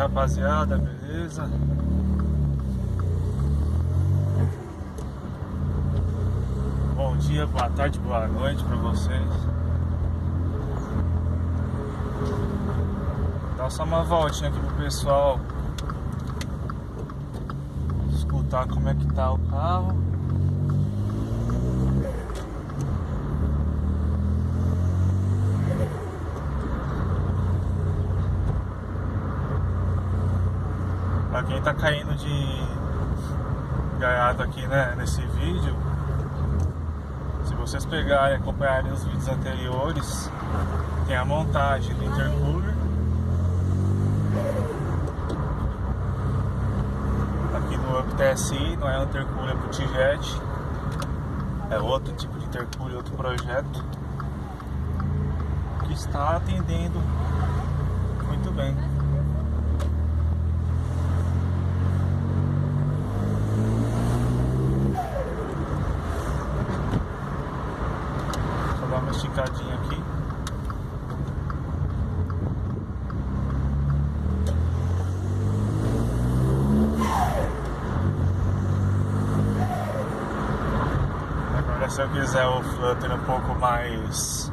rapaziada, beleza? Bom dia, boa tarde, boa noite pra vocês. Dá só uma voltinha aqui pro pessoal escutar como é que tá o carro. Pra quem tá caindo de gaiato aqui, né, nesse vídeo, se vocês pegarem e acompanharem os vídeos anteriores, tem a montagem do intercooler aqui no Up TSI. Não é um intercooler pro T-Jet, é outro tipo de intercooler, outro projeto que está atendendo muito bem. Dar uma esticadinha aqui. Agora, se eu quiser o flutter um pouco mais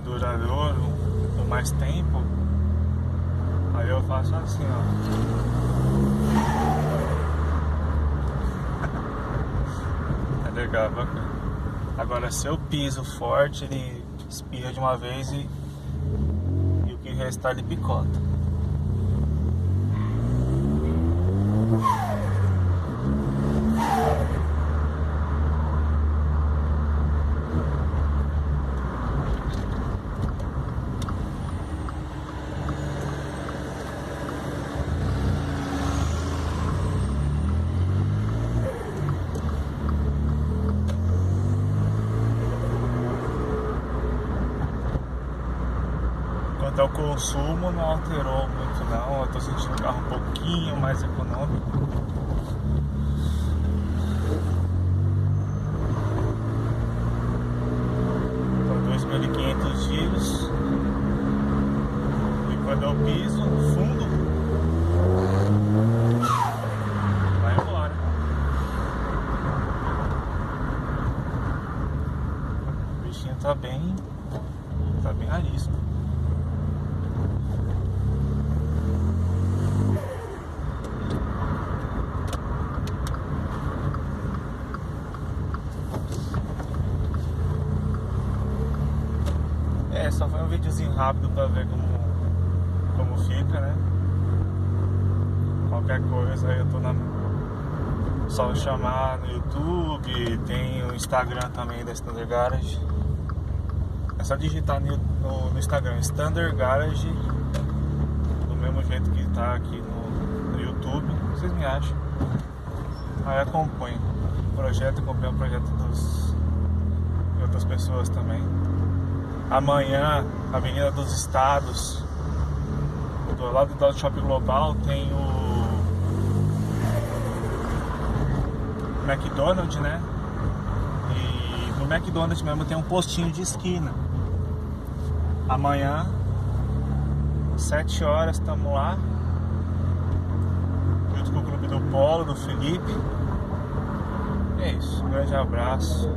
duradouro, com mais tempo, aí eu faço assim, ó. É legal, bacana. Agora, se eu piso forte, ele espirra de uma vez e o que restar ele picota. Quanto ao consumo, não alterou muito não. Eu tô sentindo o carro um pouquinho mais econômico. Então 2.500 giros. E quando eu piso fundo, vai embora. O bichinho tá bem arisco. Só foi um videozinho rápido pra ver como fica, né? Qualquer coisa aí eu tô só chamar no YouTube, tem o Instagram também da Standard Garage. É só digitar no Instagram Standard Garage, do mesmo jeito que tá aqui no YouTube, vocês me acham. Aí acompanho o projeto, acompanho o projeto de outras pessoas também. Amanhã, na Avenida dos Estados, do lado do Shopping Global, tem o McDonald's, né? E no McDonald's mesmo tem um postinho de esquina. Amanhã, 7 horas, estamos lá, junto com o Clube do Polo, do Felipe. É isso, um grande abraço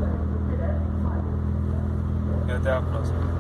e até a próxima.